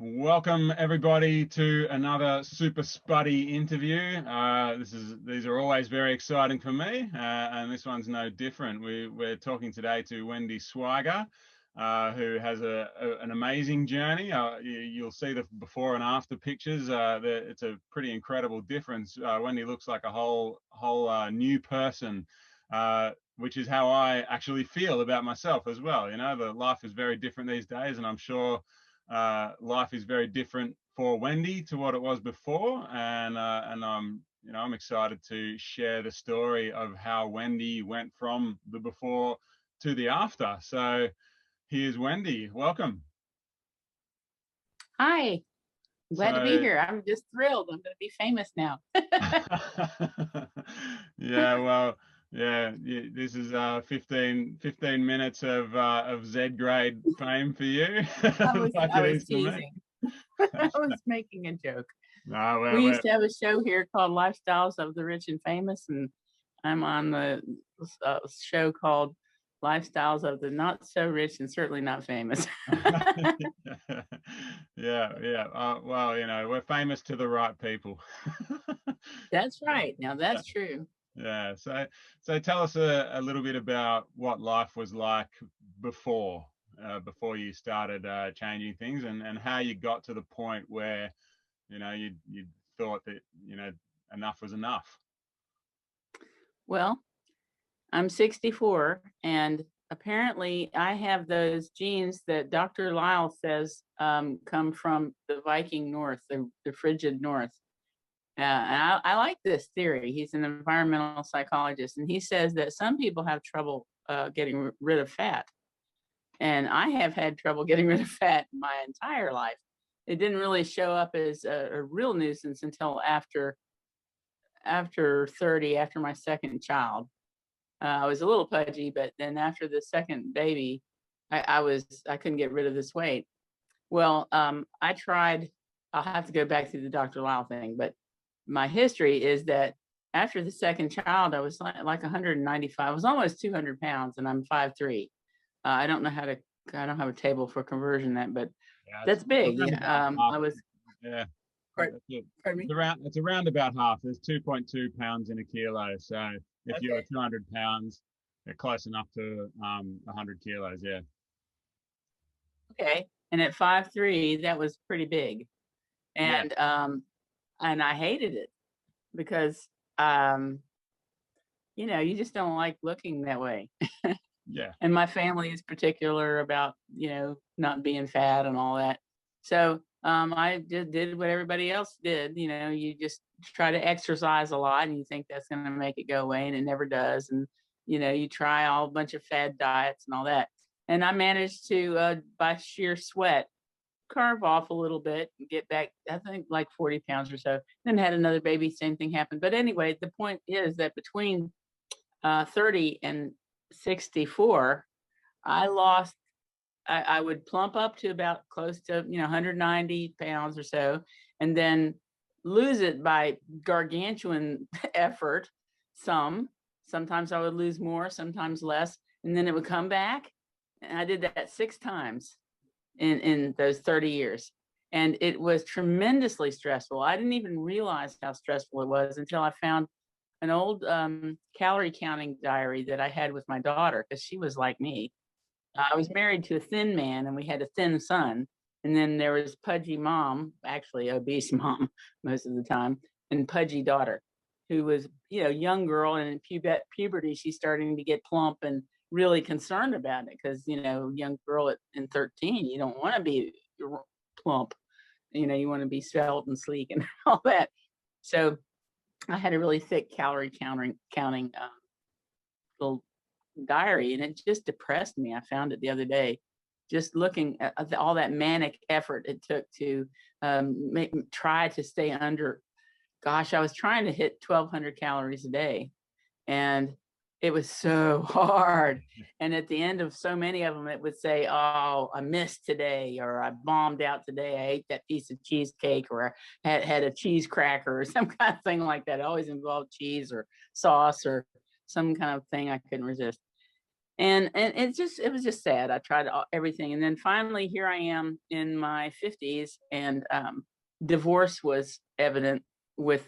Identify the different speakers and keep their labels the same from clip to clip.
Speaker 1: Welcome everybody to another Super Spuddy interview. These are always very exciting for me, and this one's no different. We're talking today to Wendy Swiger, who has an amazing journey. You'll see the before and after pictures. It's a pretty incredible difference. Wendy looks like a whole new person. Which is how I actually feel about myself as well. You know, the life is very different these days, and I'm sure life is very different for Wendy to what it was before. And I'm excited to share the story of how Wendy went from the before to the after. So here's Wendy. Welcome.
Speaker 2: Hi. Glad to be here. I'm just thrilled. I'm going to be famous now.
Speaker 1: Yeah, well, yeah, this is 15 minutes of Z grade fame for you.
Speaker 2: I was teasing. I was making a joke.
Speaker 1: No,
Speaker 2: we used to have a show here called Lifestyles of the Rich and Famous, and I'm on the show called Lifestyles of the Not So Rich and Certainly Not Famous.
Speaker 1: Yeah. Well, you know, we're famous to the right people.
Speaker 2: That's right. Now that's true.
Speaker 1: Yeah. So tell us a little bit about what life was like before you started changing things, and how you got to the point where, you know, you thought that, you know, enough was enough.
Speaker 2: Well, I'm 64, and apparently I have those genes that Dr. Lyle says come from the Viking North, the frigid North. And I like this theory. He's an environmental psychologist, and he says that some people have trouble getting rid of fat. And I have had trouble getting rid of fat my entire life. It didn't really show up as a real nuisance until after 30, after my second child. I was a little pudgy, but then after the second baby, I couldn't get rid of this weight. Well, I tried. I'll have to go back to the Dr. Lyle thing, but my history is that after the second child, I was like 195. I was almost 200 pounds, and I'm 5'3". I don't have a table for conversion but yeah, that's big. I was.
Speaker 1: Yeah.
Speaker 2: Pardon me?
Speaker 1: It's around about half. There's 2.2 pounds in a kilo. So if you're 200 pounds, you're close enough to 100 kilos. Yeah.
Speaker 2: Okay. And at 5'3", that was pretty big. And and I hated it because you know, you just don't like looking that way.
Speaker 1: Yeah.
Speaker 2: And my family is particular about, you know, not being fat and all that. So I just did what everybody else did. You know, you just try to exercise a lot and you think that's going to make it go away, and it never does. And, you know, you try a bunch of fad diets and all that. And I managed to, by sheer sweat, carve off a little bit and get back, I think, like 40 pounds or so. Then had another baby, same thing happened. But anyway, the point is that between 30 and 64, I would plump up to about close to, you know, 190 pounds or so, and then lose it by gargantuan effort. Sometimes I would lose more, sometimes less, and then it would come back. And I did that 6 times in those 30 years. And it was tremendously stressful. I didn't even realize how stressful it was until I found an old calorie counting diary that I had with my daughter, because she was like me. I was married to a thin man, and we had a thin son. And then there was pudgy mom, actually obese mom most of the time, and pudgy daughter, who was, you know, young girl, and in puberty, she's starting to get plump and really concerned about it, because, you know, young girl in 13, you don't want to be plump. You know, you want to be svelte and sleek and all that. So I had a really thick calorie counting little diary, and it just depressed me. I found it the other day, just looking at all that manic effort it took to try to stay under. Gosh, I was trying to hit 1,200 calories a day, and it was so hard. And at the end of so many of them, it would say, "Oh, I missed today," or "I bombed out today. I ate that piece of cheesecake," or "I had a cheese cracker," or some kind of thing like that. It always involved cheese or sauce or some kind of thing I couldn't resist. And it was just sad. I tried everything, and then finally here I am in my 50s, and divorce was evident with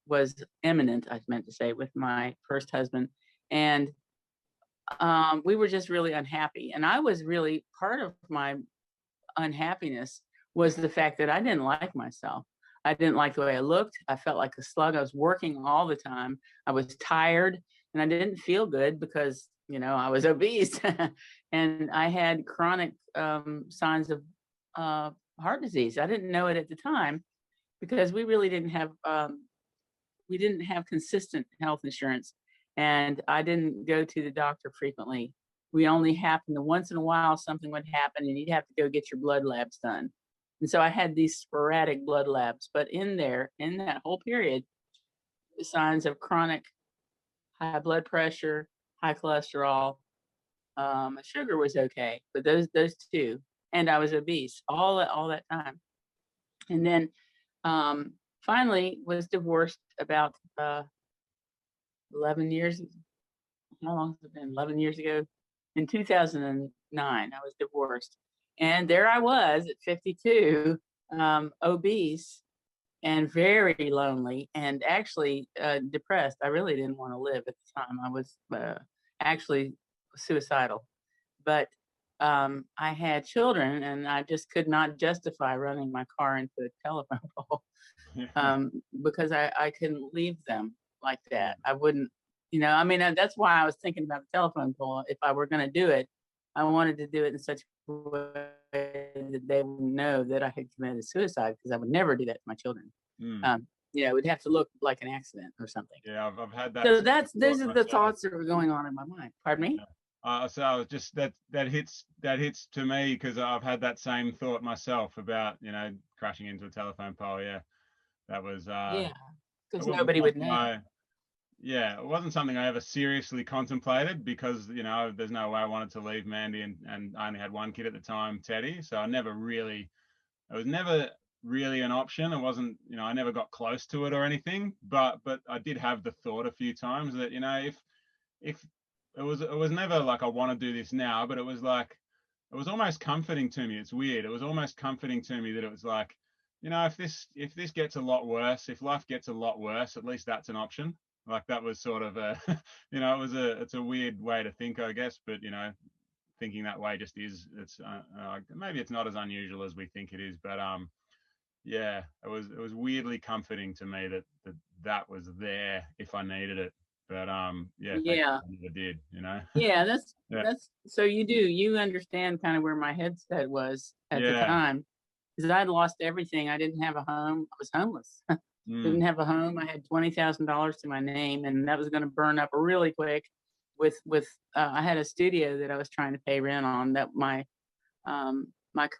Speaker 2: was imminent, I meant to say, with my first husband. And we were just really unhappy, and I was really, part of my unhappiness was the fact that I didn't like myself. I didn't like the way I looked. I felt like a slug. I was working all the time. I was tired, and I didn't feel good because, I was obese and I had chronic signs of heart disease. I didn't know it at the time because we didn't have consistent health insurance, and I didn't go to the doctor frequently. We only happened to, once in a while something would happen and you'd have to go get your blood labs done. And so I had these sporadic blood labs, but in that whole period, the signs of chronic high blood pressure, high cholesterol, sugar was okay, but those two, and I was obese all that time. And then finally was divorced about 11 years. How long has it been? 11 years ago. In 2009, I was divorced. And there I was at 52, obese and very lonely, and actually depressed. I really didn't want to live at the time. I was actually suicidal. But I had children, and I just could not justify running my car into a telephone pole because I couldn't leave them like that. I wouldn't, that's why I was thinking about the telephone pole. If I were going to do it, I wanted to do it in such a way that they would know that I had committed suicide, because I would never do that to my children. It would have to look like an accident or something.
Speaker 1: Yeah, I've had that.
Speaker 2: So those are the thoughts that were going on in my mind. Pardon me?
Speaker 1: So I was just that hits to me, because I've had that same thought myself about, crashing into a telephone pole. Yeah, that was
Speaker 2: because nobody would know.
Speaker 1: Yeah, it wasn't something I ever seriously contemplated, because there's no way I wanted to leave Mandy, and I only had one kid at the time, Teddy. So it was never really an option. It wasn't, I never got close to it or anything. But I did have the thought a few times that, if it was never like I want to do this now, but it was almost comforting to me. It's weird. It was almost comforting to me that it was like, if this gets a lot worse, if life gets a lot worse, at least that's an option. Like, that was sort of a, it's a weird way to think, I guess, but thinking that way just is, it's maybe it's not as unusual as we think it is, but yeah, it was weirdly comforting to me that was there if I needed it. But yeah, I never did,
Speaker 2: Yeah, that's so you understand kind of where my headset was at the time, because I'd lost everything. I didn't have a home. I was homeless. Didn't have a home. I had $20,000 to my name, and that was going to burn up really quick. I had a studio that I was trying to pay rent on. That my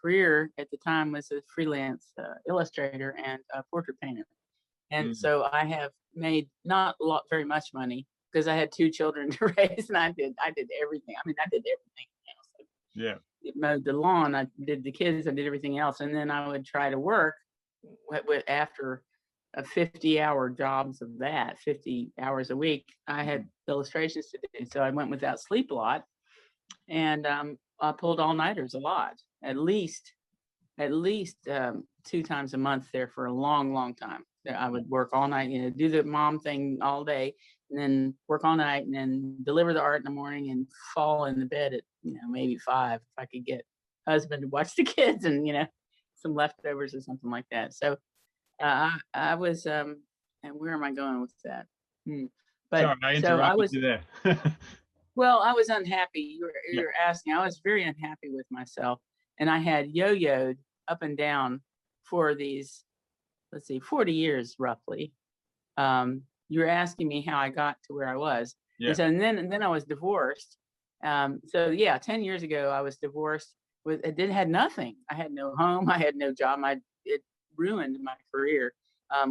Speaker 2: career at the time was a freelance illustrator and portrait painter. And so I have made not very much money, because I had 2 children to raise, and I did everything. I did everything else.
Speaker 1: Yeah.
Speaker 2: I mowed the lawn. I did the kids. I did everything else. And then I would try to work after a 50-hour jobs of that, 50 hours a week. I had illustrations to do. So I went without sleep a lot, and I pulled all-nighters a lot, at least 2 times a month there for a long, long time. I would work all night, do the mom thing all day, and then work all night, and then deliver the art in the morning, and fall in the bed at, maybe 5, if I could get husband to watch the kids, and, some leftovers or something like that. So I was, and where am I going with that? But
Speaker 1: sorry, I interrupted you there.
Speaker 2: Well, I was unhappy. You're asking. I was very unhappy with myself, and I had yo-yoed up and down for these, 40 years roughly. You were asking me how I got to where I was.
Speaker 1: Yeah.
Speaker 2: And then I was divorced. 10 years ago I was divorced. Had nothing. I had no home. I had no job. It ruined my career. I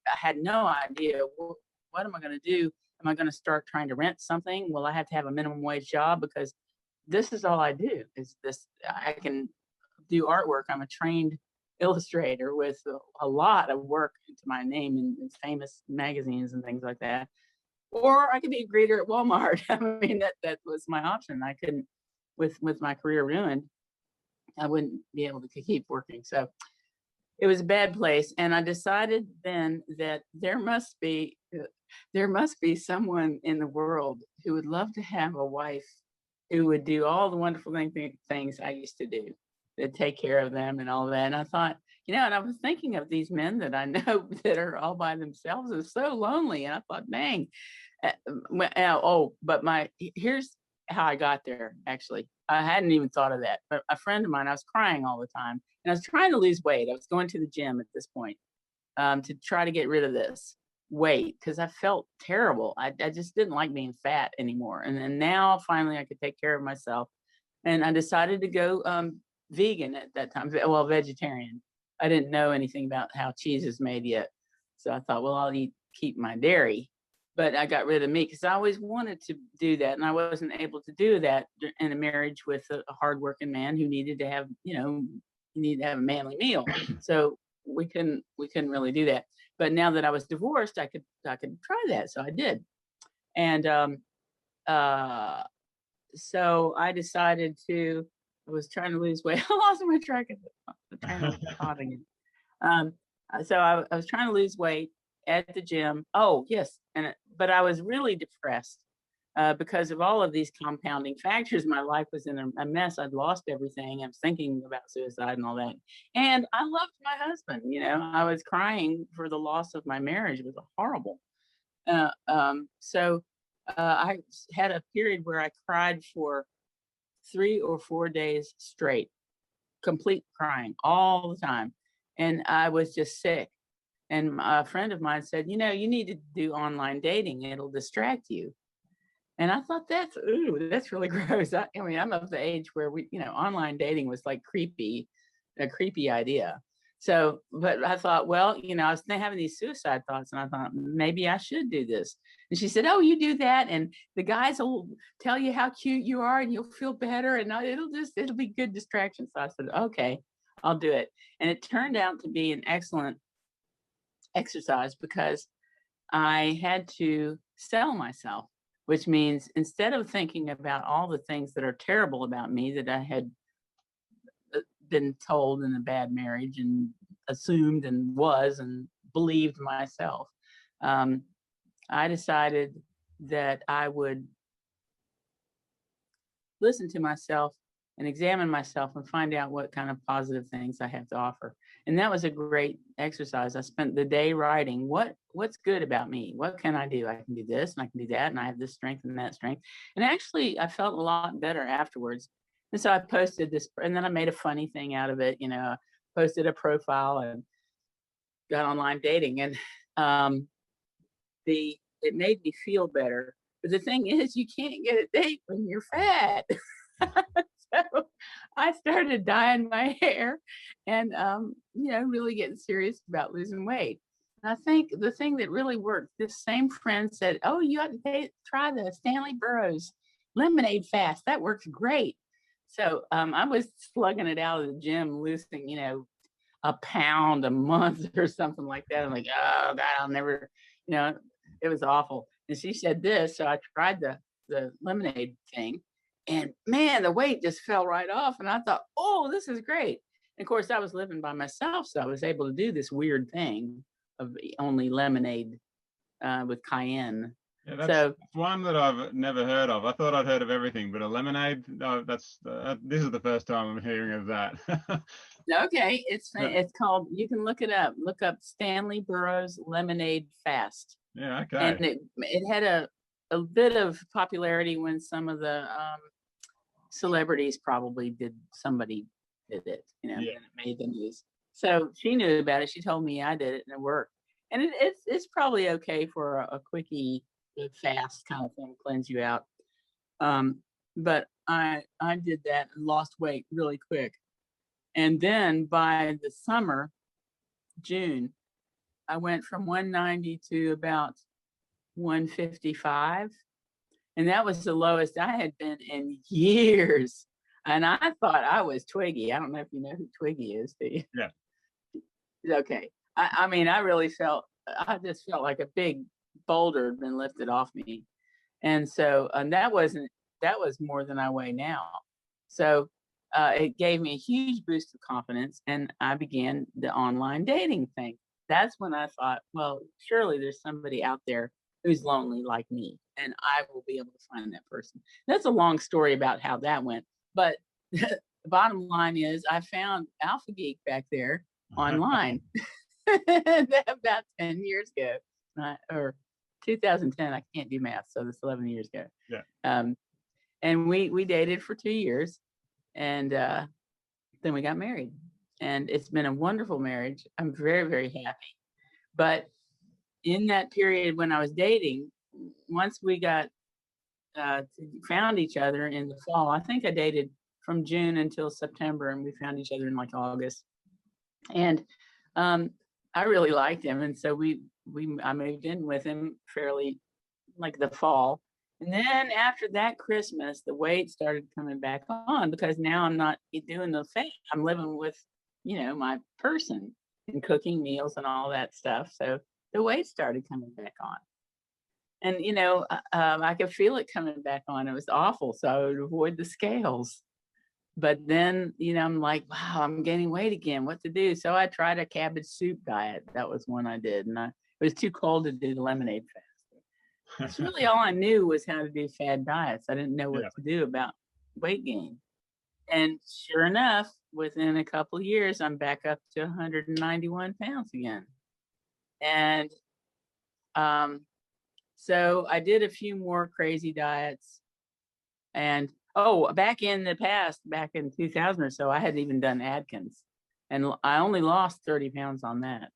Speaker 2: had no idea what am I going to do? Am I going to start trying to rent something? Well, I have to have a minimum wage job, because this is all I do. Is this? I can do artwork. I'm a trained illustrator with a lot of work into my name in famous magazines and things like that. or I could be a greeter at Walmart. I mean, that was my option. I couldn't, with my career ruined, I wouldn't be able to keep working. So it was a bad place. And I decided then that there must be someone in the world who would love to have a wife who would do all the wonderful things I used to do, to take care of them and all that. And I thought, and I was thinking of these men that I know that are all by themselves. It's so lonely. And I thought, dang. But here's how I got there. Actually, I hadn't even thought of that. But a friend of mine, I was crying all the time, and I was trying to lose weight. I was going to the gym at this point to try to get rid of this weight because I felt terrible. I just didn't like being fat anymore. And then now finally I could take care of myself, and I decided to go vegan at that time. Well, vegetarian. I didn't know anything about how cheese is made yet, so I thought, well, I'll keep my dairy. But I got rid of meat because I always wanted to do that, and I wasn't able to do that in a marriage with a hardworking man who needed to have, you need to have a manly meal. So we couldn't really do that. But now that I was divorced, I could try that. So I did, and so I decided to. I was trying to lose weight. I lost my track of it. So I was trying to lose weight at the gym. Oh yes, but I was really depressed because of all of these compounding factors. My life was in a mess. I'd lost everything. I was thinking about suicide and all that. And I loved my husband. I was crying for the loss of my marriage. It was horrible. So I had a period where I cried for 3 or 4 days straight, complete crying all the time. And I was just sick. And a friend of mine said, you need to do online dating. It'll distract you. And I thought that's really gross. I mean, I'm of the age where online dating was like a creepy idea. So, but I thought, well, I was having these suicide thoughts, and I thought maybe I should do this. And she said, oh, you do that, and the guys will tell you how cute you are, and you'll feel better, and it'll be good distraction. So I said, okay, I'll do it. And it turned out to be an excellent exercise because I had to sell myself, which means instead of thinking about all the things that are terrible about me that I had been told in a bad marriage and assumed and believed myself, I decided that I would listen to myself and examine myself and find out what kind of positive things I have to offer. And that was a great exercise. I spent the day writing what's good about me. What can I do? I can do this and I can do that, and I have this strength and that strength. And actually, I felt a lot better afterwards. And so I posted this, and then I made a funny thing out of it. Posted a profile and got online dating, and it made me feel better. But the thing is, you can't get a date when you're fat. So I started dyeing my hair and, really getting serious about losing weight. And I think the thing that really worked, this same friend said, oh, you ought to try the Stanley Burroughs lemonade fast. That works great. So I was slugging it out of the gym, losing, a pound a month or something like that. I'm like, oh God, I'll never, it was awful. And she said this, so I tried the lemonade thing, and man, the weight just fell right off. And I thought, oh, this is great. And of course, I was living by myself, so I was able to do this weird thing of only lemonade with cayenne.
Speaker 1: Yeah, that's one that I've never heard of. I thought I'd heard of everything, but a lemonade, this is the first time I'm hearing of that.
Speaker 2: Okay, it's called, you can look it up. Look up Stanley Burroughs Lemonade Fast.
Speaker 1: Yeah, okay.
Speaker 2: And it had a bit of popularity when some of the celebrities somebody did it,
Speaker 1: Yeah.
Speaker 2: and it made the news. So she knew about it. She told me I did it, and it worked. And it's probably okay for a quickie, fast kind of thing, cleanse you out. But I did that and lost weight really quick. And then by the summer, June, I went from 190 to about 155. And that was the lowest I had been in years. And I thought I was Twiggy. I don't know if you know who Twiggy is, do you?
Speaker 1: Yeah.
Speaker 2: Okay. I mean, I just felt like a big boulder had been lifted off me. And so, that was more than I weigh now. So it gave me a huge boost of confidence, and I began the online dating thing. That's when I thought, well, surely there's somebody out there who's lonely like me, and I will be able to find that person. That's a long story about how that went. But the bottom line is I found Alpha Geek back there online about 10 years ago, or 2010. I can't do math, so that's 11 years ago.
Speaker 1: Yeah.
Speaker 2: And we dated for 2 years, and then we got married, and it's been a wonderful marriage. I'm very, very happy. But in that period when I was dating, once we got found each other in the fall, I think I dated from June until September, and we found each other in like August. And I really liked him, and so I moved in with him fairly like the fall. And then after that Christmas, the weight started coming back on, because now I'm not doing the thing. I'm living with, my person and cooking meals and all that stuff. So the weight started coming back on. And, I could feel it coming back on. It was awful. So I would avoid the scales. But then, I'm like, wow, I'm gaining weight again. What to do? So I tried a cabbage soup diet. That was one I did. And it was too cold to do the lemonade fast. It's really all I knew was how to do fad diets. I didn't know what to do about weight gain. And sure enough, within a couple of years, I'm back up to 191 pounds again. And so I did a few more crazy diets. And back in the past, back in 2000 or so, I had even done Atkins. And I only lost 30 pounds on that.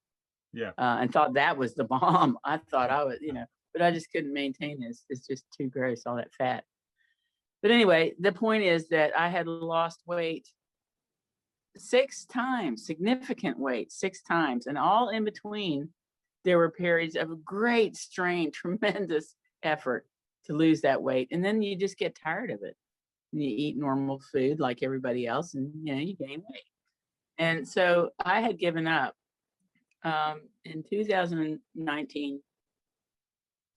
Speaker 1: Yeah.
Speaker 2: And thought that was the bomb. I thought I was, but I just couldn't maintain this. It's just too gross, all that fat. But anyway, the point is that I had lost weight 6 times, significant weight 6 times. And all in between, there were periods of great strain, tremendous effort to lose that weight. And then you just get tired of it. You eat normal food like everybody else, and you gain weight. And so I had given up. In 2019,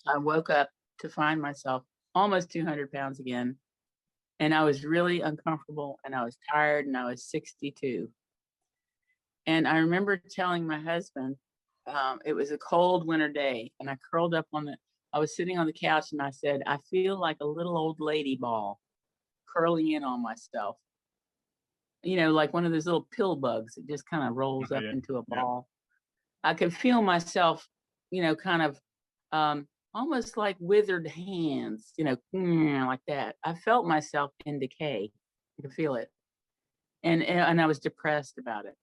Speaker 2: I woke up to find myself almost 200 pounds again. And I was really uncomfortable, and I was tired, and I was 62. And I remember telling my husband, it was a cold winter day, and I curled up I was sitting on the couch, and I said, I feel like a little old lady ball curling in on myself. Like one of those little pill bugs that just kind of rolls up into a ball. I could feel myself, kind of almost like withered hands, like that. I felt myself in decay. I could feel it. And I was depressed about it.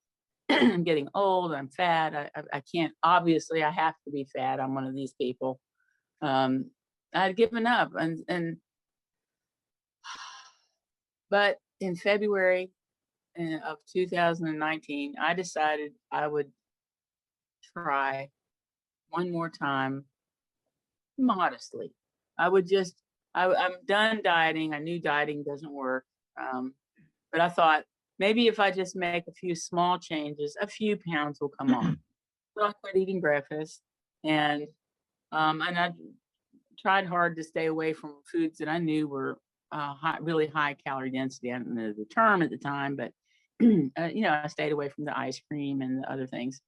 Speaker 2: I'm getting old. I'm fat. I can't, obviously I have to be fat. I'm one of these people. I'd given up, but in February of 2019, I decided I would try one more time modestly. I'm done dieting. I knew dieting doesn't work. But I thought maybe if I just make a few small changes, a few pounds will come off. So I quit eating breakfast, and I tried hard to stay away from foods that I knew were really high calorie density. I don't know the term at the time, but I stayed away from the ice cream and the other things.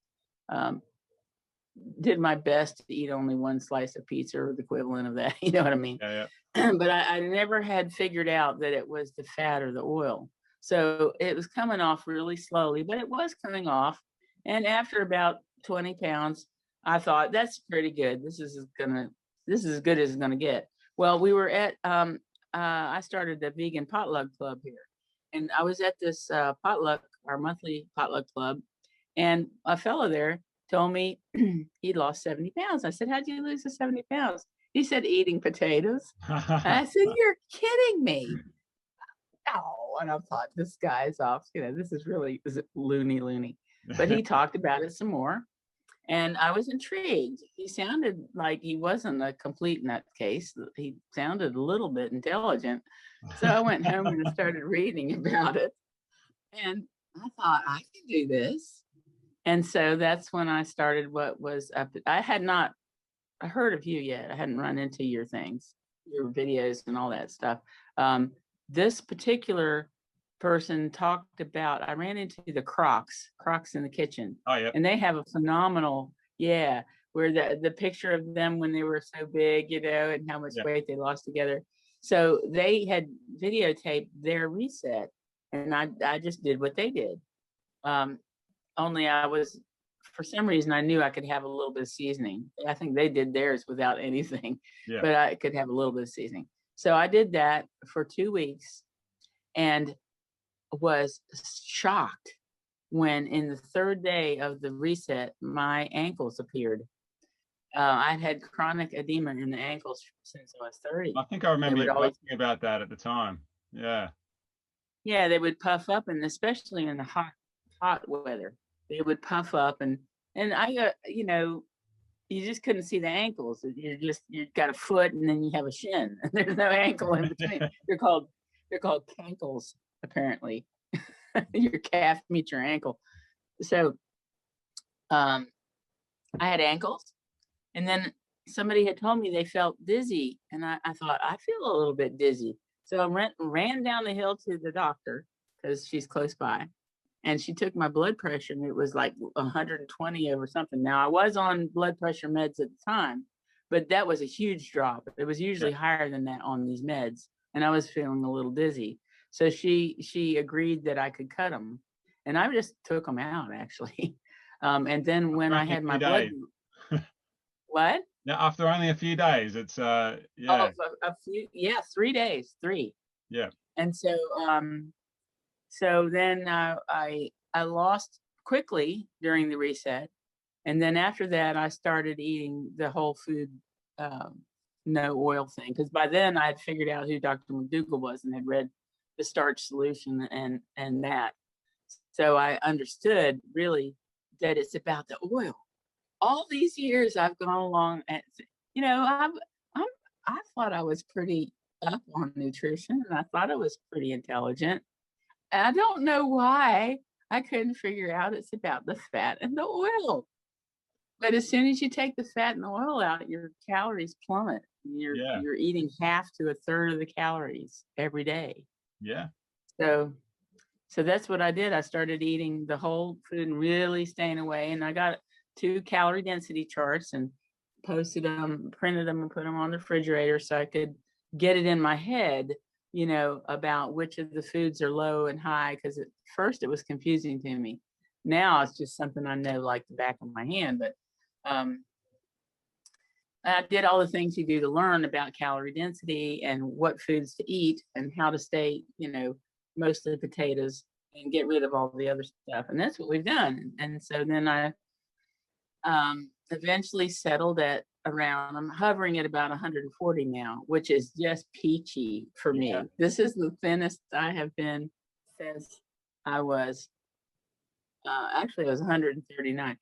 Speaker 2: Did my best to eat only one slice of pizza or the equivalent of that. You know what I mean?
Speaker 1: Yeah.
Speaker 2: But I never had figured out that it was the fat or the oil. So it was coming off really slowly, but it was coming off. And after about 20 pounds, I thought, that's pretty good. This is as good as it's gonna get. Well, we were at I started the vegan potluck club here, and I was at this potluck, our monthly potluck club, and a fellow there told me he'd lost 70 pounds. I said, how'd you lose the 70 pounds? He said, eating potatoes. I said, you're kidding me. Oh, and I thought, this guy's off. This is loony. But he talked about it some more, and I was intrigued. He sounded like he wasn't a complete nutcase. He sounded a little bit intelligent. So I went home and started reading about it. And I thought, I can do this. And so that's when I started what was up. I had not heard of you yet. I hadn't run into your things, your videos and all that stuff. This particular person talked about, I ran into the Crocs in the kitchen.
Speaker 1: Oh, yeah.
Speaker 2: And they have a phenomenal, where the picture of them when they were so big, and how much weight they lost together. So they had videotaped their reset, and I just did what they did. Only for some reason, I knew I could have a little bit of seasoning. I think they did theirs without anything, but I could have a little bit of seasoning. So I did that for 2 weeks and was shocked when in the third day of the reset, my ankles appeared. I'd had chronic edema in the ankles since I was 30.
Speaker 1: I think I remember you talking about that at the time. Yeah.
Speaker 2: Yeah, they would puff up, and especially in the hot weather, they would puff up, and I got, you just couldn't see the ankles. You've got a foot, and then you have a shin, and there's no ankle in between. They're called cankles, apparently. Your calf meets your ankle. So, I had ankles, and then somebody had told me they felt dizzy, and I thought, I feel a little bit dizzy. So I ran down the hill to the doctor because she's close by, and she took my blood pressure, and it was like 120 over something. Now, I was on blood pressure meds at the time, but that was a huge drop. It was usually higher than that on these meds, and I was feeling a little dizzy. So she agreed that I could cut them, and I just took them out, actually. And then when I had my blood, what?
Speaker 1: Now, after only a few days, it's
Speaker 2: a few, 3 days, 3.
Speaker 1: Yeah.
Speaker 2: And so so then I lost quickly during the reset, and then after that I started eating the whole food, no oil thing, because by then I had figured out who Dr. McDougall was and had read the starch solution and that. So I understood really that it's about the oil. All these years I've gone along, and I thought I was pretty up on nutrition, and I thought I was pretty intelligent. And I don't know why I couldn't figure out it's about the fat and the oil. But as soon as you take the fat and the oil out, your calories plummet. You're eating half to a third of the calories every day.
Speaker 1: Yeah.
Speaker 2: So that's what I did. I started eating the whole food and really staying away. And I got 2 calorie density charts and posted them, printed them, and put them on the refrigerator so I could get it in my head, about which of the foods are low and high. Because at first it was confusing to me. Now it's just something I know like the back of my hand. But I did all the things you do to learn about calorie density and what foods to eat and how to stay, mostly potatoes, and get rid of all the other stuff. And that's what we've done. And so then I eventually settled at around, I'm hovering at about 140 now, which is just peachy for me. This is the thinnest I have been since I was, actually I was 139.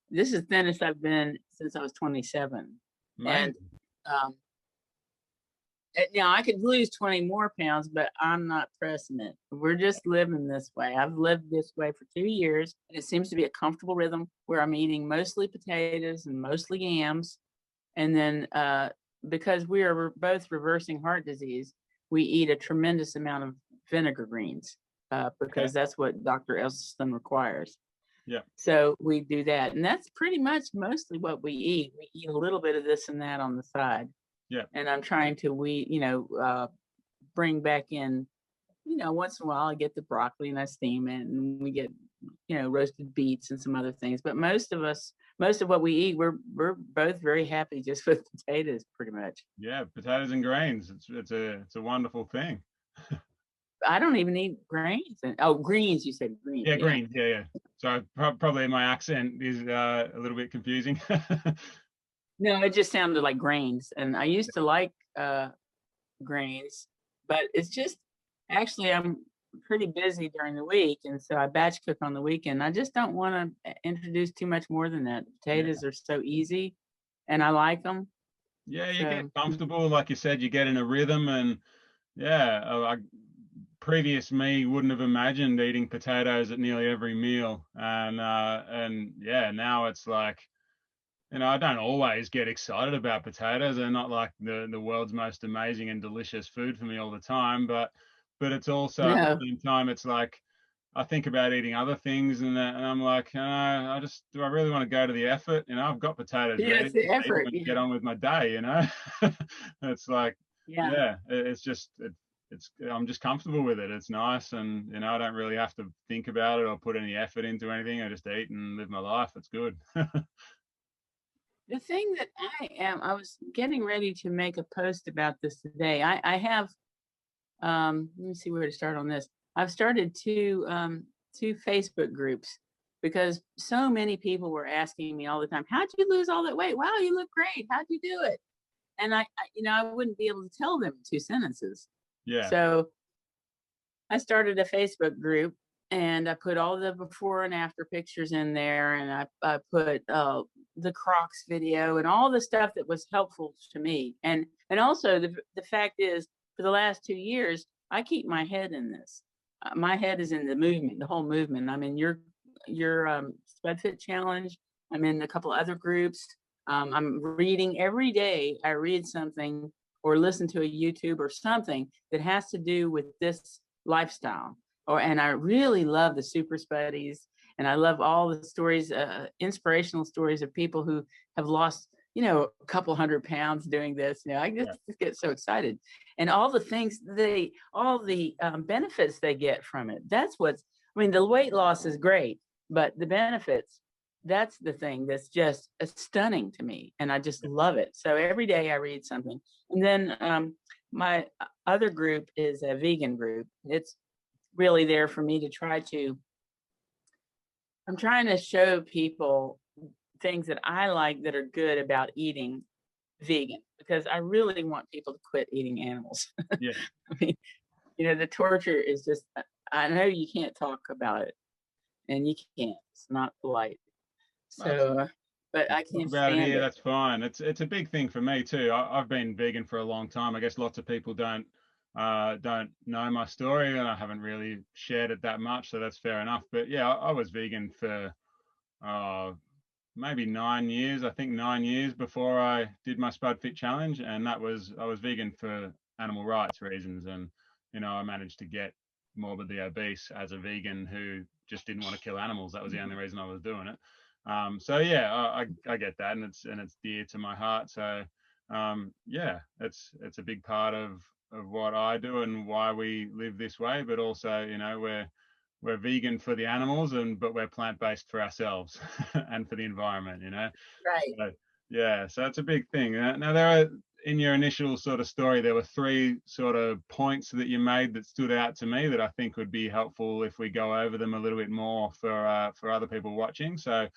Speaker 2: This is the thinnest I've been since I was 27.
Speaker 1: Man.
Speaker 2: And now I could lose 20 more pounds, but I'm not pressing it. We're just living this way. I've lived this way for 2 years, and it seems to be a comfortable rhythm where I'm eating mostly potatoes and mostly yams. And then because we are both reversing heart disease, we eat a tremendous amount of vinegar greens because that's what Dr. Elston requires.
Speaker 1: Yeah.
Speaker 2: So we do that. And that's pretty much mostly what we eat. We eat a little bit of this and that on the side.
Speaker 1: Yeah.
Speaker 2: And I'm trying to, bring back in, once in a while I get the broccoli and I steam it, and we get, roasted beets and some other things. But most of what we eat, we're both very happy just with potatoes, pretty much.
Speaker 1: Yeah, potatoes and grains. It's a wonderful thing.
Speaker 2: I don't even eat grains. Greens. You said greens.
Speaker 1: Yeah, greens. Yeah. So probably my accent is a little bit confusing.
Speaker 2: No, it just sounded like grains, and I used to like grains, but it's just actually I'm pretty busy during the week, and so I batch cook on the weekend. I just don't want to introduce too much more than that. Potatoes are so easy, and I like them.
Speaker 1: Yeah, you get comfortable, like you said, you get in a rhythm, and previous me wouldn't have imagined eating potatoes at nearly every meal, and now it's like you know, I don't always get excited about potatoes. They're not like the world's most amazing and delicious food for me all the time, but it's also at
Speaker 2: No.
Speaker 1: the same time, it's like I think about eating other things, and I'm like, do I really want to go to the effort? You know, I've got potatoes
Speaker 2: Yeah,
Speaker 1: ready.
Speaker 2: it's the
Speaker 1: Just eat them
Speaker 2: effort.
Speaker 1: and
Speaker 2: Yeah.
Speaker 1: get on with my day. You know, it's like,
Speaker 2: Yeah.
Speaker 1: yeah, it's just it's I'm just comfortable with it. It's nice, and you know, I don't really have to think about it or put any effort into anything. I just eat and live my life. It's good.
Speaker 2: The thing that I was getting ready to make a post about this today. I have, let me see where to start on this. I've started two Facebook groups because so many people were asking me all the time, "How'd you lose all that weight? Wow, you look great. How'd you do it?" And I wouldn't be able to tell them in 2 sentences.
Speaker 1: Yeah,
Speaker 2: So I started a Facebook group and I put all the before and after pictures in there, and I put the Crocs video and all the stuff that was helpful to me. And also the fact is, for the last 2 years, I keep my head in this. My head is in the movement, the whole movement. I'm in your Spud Fit Challenge. I'm in a couple other groups. I'm reading every day. I read something or listen to a YouTube or something that has to do with this lifestyle. And I really love the super spuddies, and I love all the stories, inspirational stories of people who have lost, a couple 100 pounds doing this. I
Speaker 1: yeah,
Speaker 2: just get so excited, and all the things all the benefits they get from it. That's what's, I mean, the weight loss is great, but the benefits, that's the thing that's just stunning to me, and I just
Speaker 1: yeah,
Speaker 2: love it. So every day I read something, and then my other group is a vegan group. It's really there for me to I'm trying to show people things that I like that are good about eating vegan, because I really want people to quit eating animals.
Speaker 1: yeah.
Speaker 2: I mean, the torture is just, I know you can't talk about it, and you can't, it's not polite.
Speaker 1: That's
Speaker 2: So, but I
Speaker 1: talk
Speaker 2: can't
Speaker 1: about it
Speaker 2: stand
Speaker 1: here.
Speaker 2: it.
Speaker 1: That's fine. It's a big thing for me too. I've been vegan for a long time. I guess lots of people don't know my story, and I haven't really shared it that much, so that's fair enough. But yeah, I was vegan for uh, maybe 9 years. I think 9 years before I did my Spud Fit Challenge, and I was vegan for animal rights reasons, and you know I managed to get morbidly obese as a vegan who just didn't want to kill animals. That was the only reason I was doing it. So yeah, I get that, and it's dear to my heart. So yeah, it's a big part of what I do and why we live this way. But also, you know, we're vegan for the animals, but we're plant-based for ourselves and for the environment, you know.
Speaker 2: Right.
Speaker 1: So yeah, so it's a big thing. Now there are, in your initial sort of story, there were three sort of points that you made that stood out to me that I think would be helpful if we go over them a little bit more for other people watching. So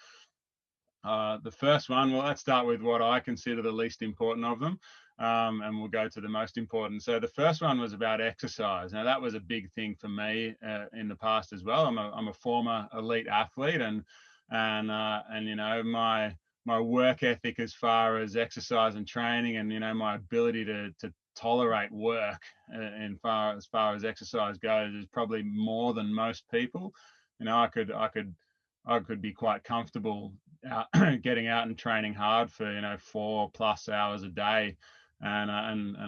Speaker 1: the first one, well, let's start with what I consider the least important of them, and we'll go to the most important. So the first one was about exercise. Now that was a big thing for me in the past as well. I'm a former elite athlete, and you know my work ethic as far as exercise and training, and you know my ability to tolerate work as far as exercise goes is probably more than most people. You know, I could be quite comfortable getting out and training hard for 4+ hours a day, and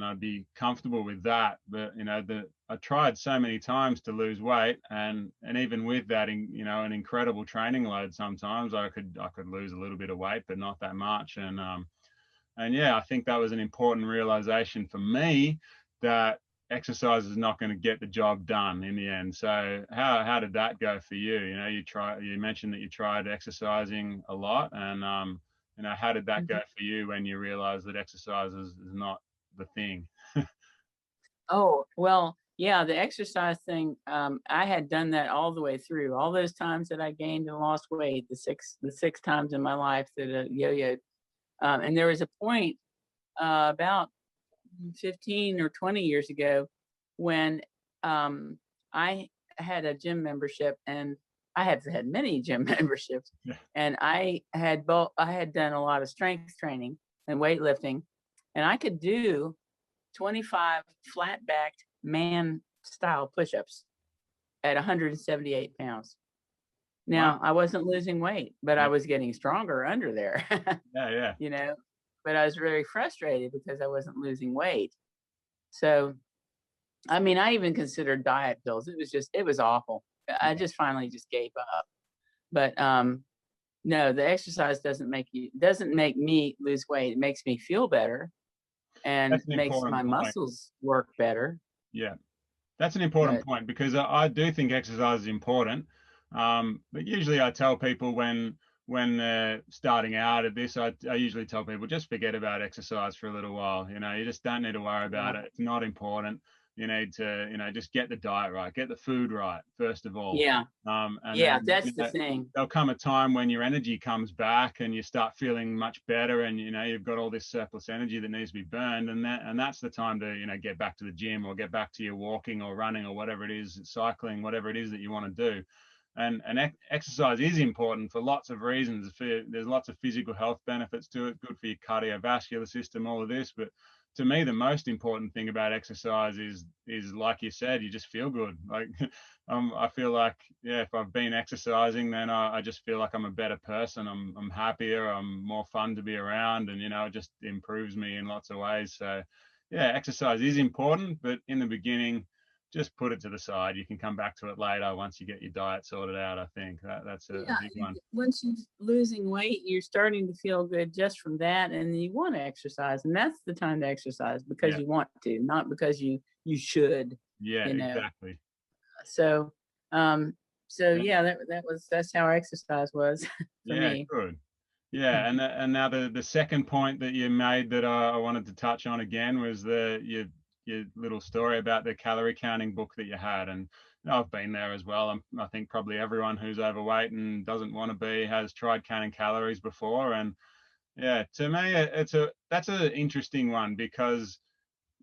Speaker 1: I'd be comfortable with that. But you know, I tried so many times to lose weight, and even with that, an incredible training load, sometimes I could lose a little bit of weight, but not that much. And yeah, I think that was an important realization for me that exercise is not going to get the job done in the end. So how did that go for you? You know, you mentioned that you tried exercising a lot, and you know, how did that go
Speaker 2: Mhm.
Speaker 1: for you when you realized that exercise is not the thing?
Speaker 2: Oh, well, yeah, the exercise thing, I had done that all the way through. All those times that I gained and lost weight, the six times in my life that yo-yoed. And there was a point about 15 or 20 years ago when I had a gym membership, and I have had many gym memberships,
Speaker 1: Yeah,
Speaker 2: and I had done a lot of strength training and weightlifting, and I could do 25 flat backed man style push ups at 178 pounds.
Speaker 1: Wow.
Speaker 2: Now, I wasn't losing weight, but I
Speaker 1: Yeah.
Speaker 2: was getting stronger under there,
Speaker 1: Yeah. Yeah.
Speaker 2: you know, but I was very frustrated because I wasn't losing weight. So, I mean, I even considered diet pills. It was awful. I just finally just gave up. But no, the exercise doesn't make me lose weight. It makes me feel better and
Speaker 1: That's an
Speaker 2: makes
Speaker 1: important
Speaker 2: my
Speaker 1: point.
Speaker 2: muscles work better.
Speaker 1: Yeah. That's an important
Speaker 2: But
Speaker 1: point because I do think exercise is important. But usually I tell people when they're starting out at this, I usually tell people just forget about exercise for a little while. You just don't need to worry
Speaker 2: yeah,
Speaker 1: about it. It's not important. You need to, just get the diet right, get the food right first of all.
Speaker 2: yeah,
Speaker 1: And
Speaker 2: yeah,
Speaker 1: then
Speaker 2: that's the thing.
Speaker 1: there'll come a time when your energy comes back and you start feeling much better, and you've got all this surplus energy that needs to be burned, and that's the time to get back to the gym or get back to your walking or running or whatever it is, cycling, whatever it is that you want to do. And exercise is important for lots of reasons. There's lots of physical health benefits to it, good for your cardiovascular system, all of this. But to me, the most important thing about exercise is like you said, you just feel good. Like I feel like, yeah, if I've been exercising, then I just feel like I'm a better person. I'm happier. I'm more fun to be around, and it just improves me in lots of ways. So yeah, exercise is important, but in the beginning, just put it to the side. You can come back to it later once you get your diet sorted out. I think that's a
Speaker 2: Yeah,
Speaker 1: big one.
Speaker 2: once you're losing weight, you're starting to feel good just from that, and you want to exercise, and that's the time to exercise because
Speaker 1: Yeah,
Speaker 2: you want to, not because you should,
Speaker 1: yeah,
Speaker 2: you know.
Speaker 1: exactly.
Speaker 2: So, um, so
Speaker 1: And,
Speaker 2: yeah, that's how exercise was for
Speaker 1: yeah,
Speaker 2: me.
Speaker 1: good. Yeah, and now the second point that you made that I wanted to touch on again was your little story about the calorie counting book that you had, and I've been there as well. I think probably everyone who's overweight and doesn't want to be has tried counting calories before, and yeah, to me that's an interesting one because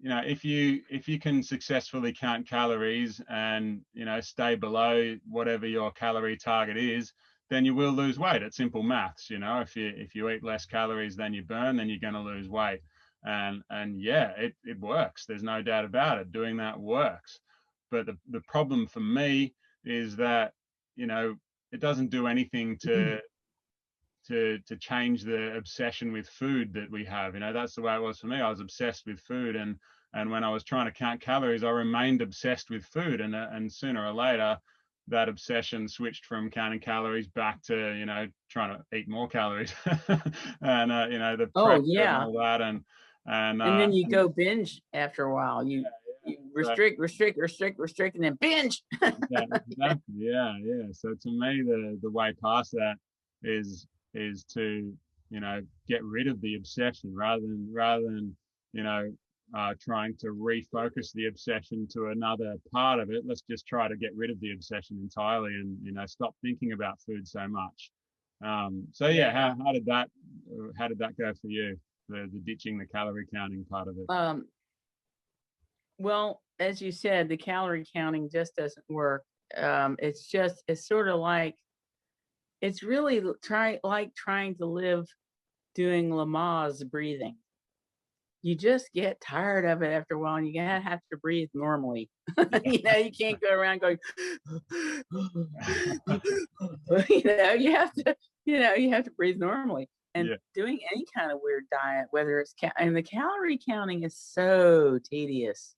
Speaker 1: if you can successfully count calories and stay below whatever your calorie target is, then you will lose weight. It's simple maths. If you eat less calories than you burn, then you're going to lose weight. And yeah, it works. There's no doubt about it. Doing that works. But the problem for me is that it doesn't do anything to change the obsession with food that we have. That's the way it was for me. I was obsessed with food, and when I was trying to count calories, I remained obsessed with food, and sooner or later that obsession switched from counting calories back to trying to eat more calories. And the
Speaker 2: Oh
Speaker 1: pressure and
Speaker 2: yeah,
Speaker 1: all that,
Speaker 2: and then you
Speaker 1: and
Speaker 2: go binge after a while. You
Speaker 1: so,
Speaker 2: restrict, and then binge.
Speaker 1: yeah, exactly. Yeah, yeah. So to me, the way past that is to get rid of the obsession rather than you know trying to refocus the obsession to another part of it. Let's just try to get rid of the obsession entirely, and stop thinking about food so much. So yeah,
Speaker 2: Yeah.
Speaker 1: how did that go for you? The ditching the calorie counting part of it.
Speaker 2: Um, well, as you said, the calorie counting just doesn't work. It's sort of like it's really trying to live doing Lamaze breathing. You just get tired of it after a while, and you gotta have to breathe normally. You can't go around going, you have to breathe normally. And
Speaker 1: Yeah,
Speaker 2: doing any kind of weird diet, whether it's and the calorie counting is so tedious.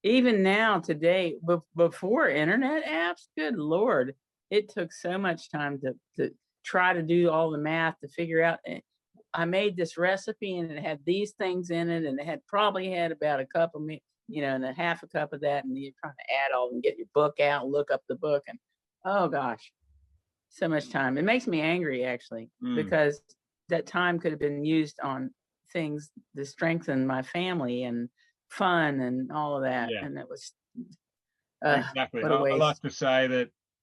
Speaker 2: Even now, today, before internet apps, good Lord, it took so much time to try to do all the math to figure out. I made this recipe and it had these things in it, and it probably had about a cup of meat, and a half a cup of that, and you're trying to add all and get your book out and look up the book, and oh gosh, so much time. It makes me angry actually
Speaker 1: mm,
Speaker 2: because that time could have been used on things to strengthen my family and fun and all of that,
Speaker 1: yeah.
Speaker 2: and it was
Speaker 1: Exactly.
Speaker 2: what a
Speaker 1: I like
Speaker 2: waste.
Speaker 1: to say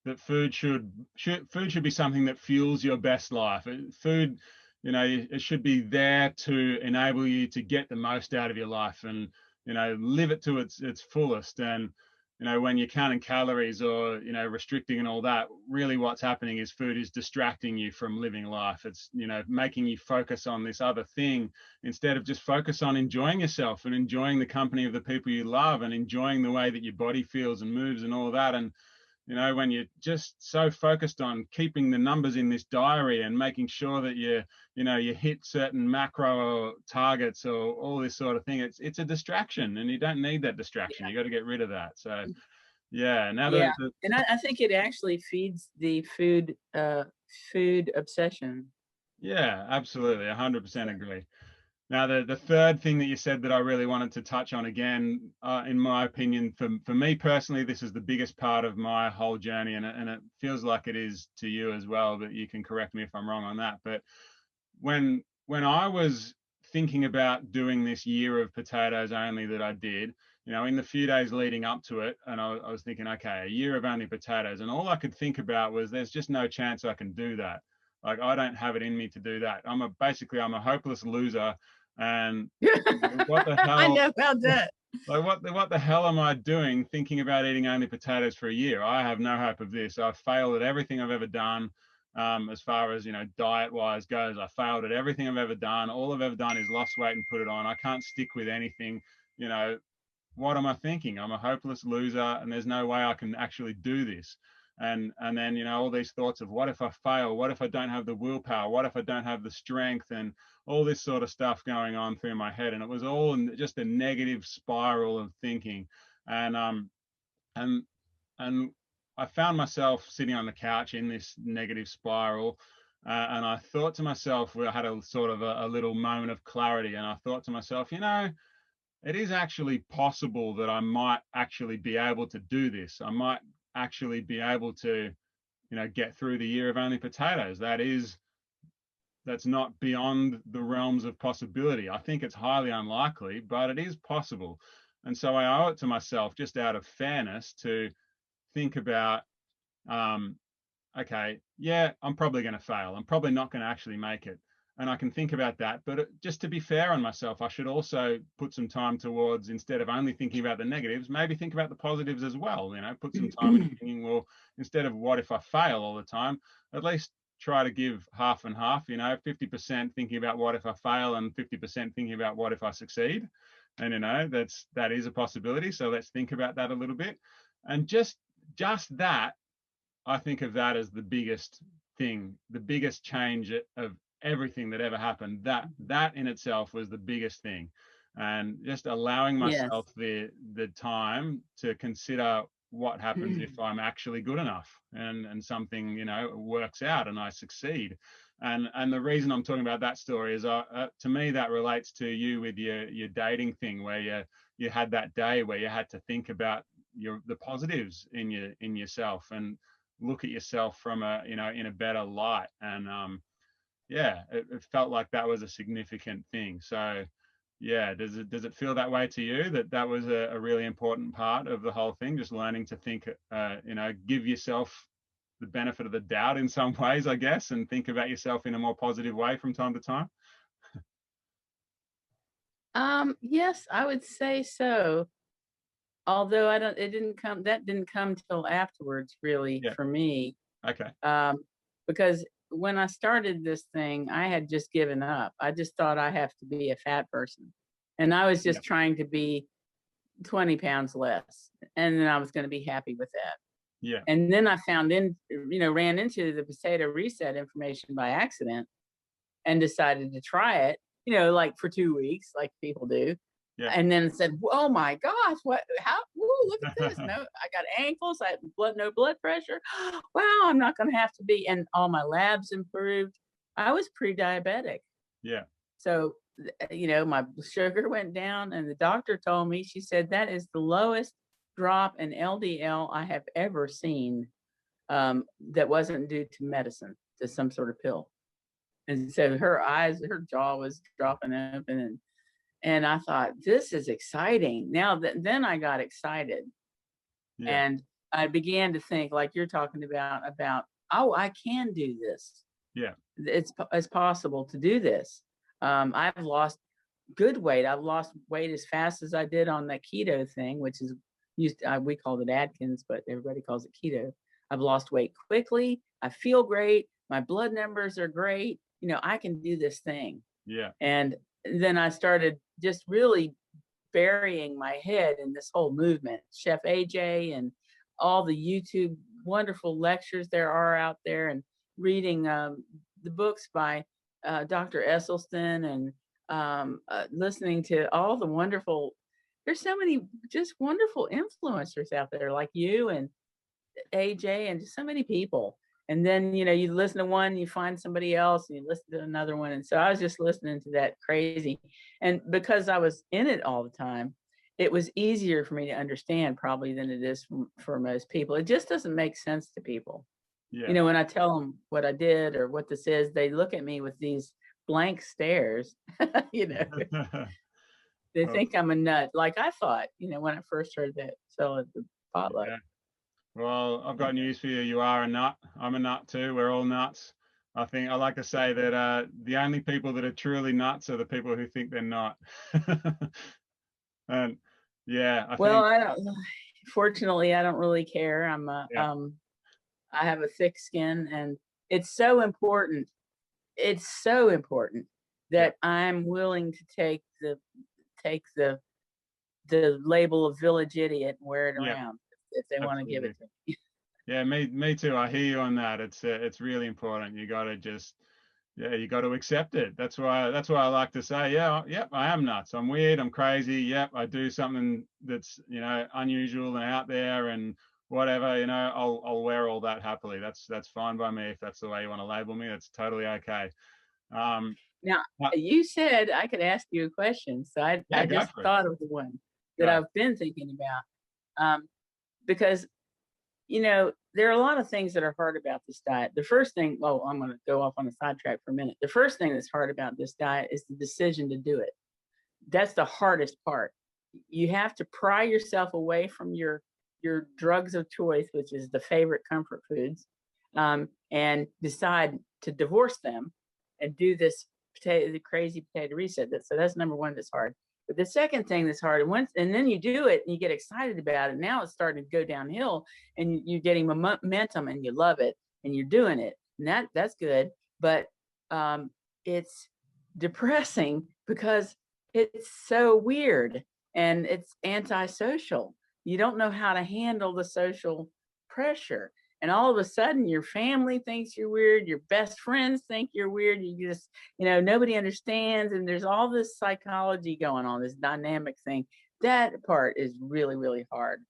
Speaker 1: that food should be something that fuels your best life. Food, it should be there to enable you to get the most out of your life and live it to its fullest. And when you're counting calories or restricting and all that, really what's happening is food is distracting you from living life. It's making you focus on this other thing instead of just focus on enjoying yourself and enjoying the company of the people you love and enjoying the way that your body feels and moves and all of that. And You know, when you're just so focused on keeping the numbers in this diary and making sure that you hit certain macro targets or all this sort of thing, it's a distraction, and you don't need that distraction. You got to get rid of that. So yeah, now
Speaker 2: Yeah. And I think it actually feeds the food obsession.
Speaker 1: yeah, absolutely, 100% agree. Now, the third thing that you said that I really wanted to touch on again, in my opinion, for me personally, this is the biggest part of my whole journey, and it feels like it is to you as well, but you can correct me if I'm wrong on that. But when I was thinking about doing this year of potatoes only that I did, you know, in the few days leading up to it, and I was thinking, okay, a year of only potatoes, and all I could think about was there's just no chance I can do that. Like, I don't have it in me to do that. I'm a hopeless loser, and what the
Speaker 2: I
Speaker 1: hell?
Speaker 2: know about that.
Speaker 1: Like, what the hell am I doing thinking about eating only potatoes for a year? I have no hope of this. I've failed at everything I've ever done, as far as, diet wise goes. I failed at everything I've ever done. All I've ever done is lost weight and put it on. I can't stick with anything. You know, what am I thinking? I'm a hopeless loser, and there's no way I can actually do this. And then, all these thoughts of, what if I fail? What if I don't have the willpower? What if I don't have the strength? And all this sort of stuff going on through my head. And it was all in just a negative spiral of thinking. And and and I found myself sitting on the couch in this negative spiral. And I thought to myself, I had a sort of a little moment of clarity. And I thought to myself, it is actually possible that I might actually be able to do this. I might actually be able to, get through the year of only potatoes. That's not beyond the realms of possibility. I think it's highly unlikely, but it is possible. And so I owe it to myself, just out of fairness, to think about, okay, yeah, I'm probably going to fail. I'm probably not going to actually make it. And I can think about that. But just to be fair on myself, I should also put some time towards, instead of only thinking about the negatives, maybe think about the positives as well. Put some time into thinking, well, instead of what if I fail all the time, at least try to give half and half, 50% thinking about what if I fail and 50% thinking about what if I succeed. And, that is a possibility. So let's think about that a little bit. And just that, I think of that as the biggest thing, the biggest change of everything that ever happened. That in itself was the biggest thing. And just allowing myself the time to consider what happens if I'm actually good enough, and something, works out and I succeed. And the reason I'm talking about that story is, to me, that relates to you with your dating thing, where you had that day where you had to think about the positives in yourself, and look at yourself from in a better light. And it felt like that was a significant thing. So yeah, does it feel that way to you, that was a really important part of the whole thing, just learning to think, give yourself the benefit of the doubt in some ways, I guess, and think about yourself in a more positive way from time to time?
Speaker 2: Yes, I would say so. Although that didn't come till afterwards, really,
Speaker 1: Yeah.
Speaker 2: for me.
Speaker 1: Okay.
Speaker 2: Because when I started this thing, I had just given up. I just thought I have to be a fat person. And I was just trying to be 20 pounds less. And then I was going to be happy with that.
Speaker 1: Yeah.
Speaker 2: And then I ran into the potato reset information by accident and decided to try it, like for 2 weeks, like people do.
Speaker 1: Yeah.
Speaker 2: And then said, "Oh my gosh, look at this. No, I got ankles, I had no blood pressure. Wow, I'm not going to have to be." And all my labs improved. I was pre-diabetic.
Speaker 1: Yeah.
Speaker 2: So, my sugar went down, and the doctor told me, she said, that is the lowest drop in LDL I have ever seen, that wasn't due to medicine, to some sort of pill. And so her jaw was dropping open, and I thought, this is exciting. Then I got excited, and I began to think, like you're talking about, oh, I can do this.
Speaker 1: Yeah.
Speaker 2: It's possible to do this. I've lost good weight. I've lost weight as fast as I did on that keto thing, which is we called it Atkins, but everybody calls it keto. I've lost weight quickly. I feel great. My blood numbers are great. I can do this thing.
Speaker 1: Yeah.
Speaker 2: And then I started just really burying my head in this whole movement, Chef AJ and all the YouTube wonderful lectures there are out there, and reading the books by Dr. Esselstyn, and listening to all the wonderful, there's so many just wonderful influencers out there like you and AJ and just so many people. And then, you listen to one, you find somebody else, and you listen to another one. And so I was just listening to that crazy. And because I was in it all the time, it was easier for me to understand probably than it is for most people. It just doesn't make sense to people.
Speaker 1: Yeah.
Speaker 2: When I tell them what I did or what this is, they look at me with these blank stares. They
Speaker 1: Well,
Speaker 2: think I'm a nut, like I thought, when I first heard that sell at the potluck.
Speaker 1: yeah. Well, I've got news for you. You are a nut. I'm a nut too. We're all nuts. I think I like to say that the only people that are truly nuts are the people who think they're not. And yeah, I
Speaker 2: Well,
Speaker 1: think,
Speaker 2: I don't. Fortunately, I don't really care.
Speaker 1: yeah,
Speaker 2: I have a thick skin, and it's so important. It's so important
Speaker 1: yeah,
Speaker 2: that I'm willing to take the label of village idiot and wear it
Speaker 1: yeah,
Speaker 2: around if they want to give
Speaker 1: absolutely.
Speaker 2: it to me.
Speaker 1: Yeah, me too. I hear you on that. It's really important. You got to just, yeah, you got to accept it. That's why I like to say, yeah, yep, I am nuts. I'm weird. I'm crazy. Yep, I do something that's unusual and out there and whatever. I'll wear all that happily. That's fine by me. If that's the way you want to label me, that's totally okay. Um,
Speaker 2: Now,
Speaker 1: uh,
Speaker 2: you said I could ask you a question, so
Speaker 1: yeah,
Speaker 2: I
Speaker 1: go
Speaker 2: just
Speaker 1: for it.
Speaker 2: thought of the one that
Speaker 1: Go.
Speaker 2: I've been thinking about, because there are a lot of things that are hard about this diet. The first thing, well, I'm going to go off on a sidetrack for a minute. The first thing that's hard about this diet is the decision to do it. That's the hardest part. You have to pry yourself away from your drugs of choice, which is the favorite comfort foods, and decide to divorce them and do this the crazy potato reset. So that's number one that's hard. But the second thing that's hard, and then you do it and you get excited about it. Now it's starting to go downhill, and you're getting momentum, and you love it, and you're doing it, and that's good. But it's depressing because it's so weird and it's antisocial. You don't know how to handle the social pressure. And all of a sudden, your family thinks you're weird. Your best friends think you're weird. You just, nobody understands. And there's all this psychology going on, this dynamic thing. That part is really, really hard.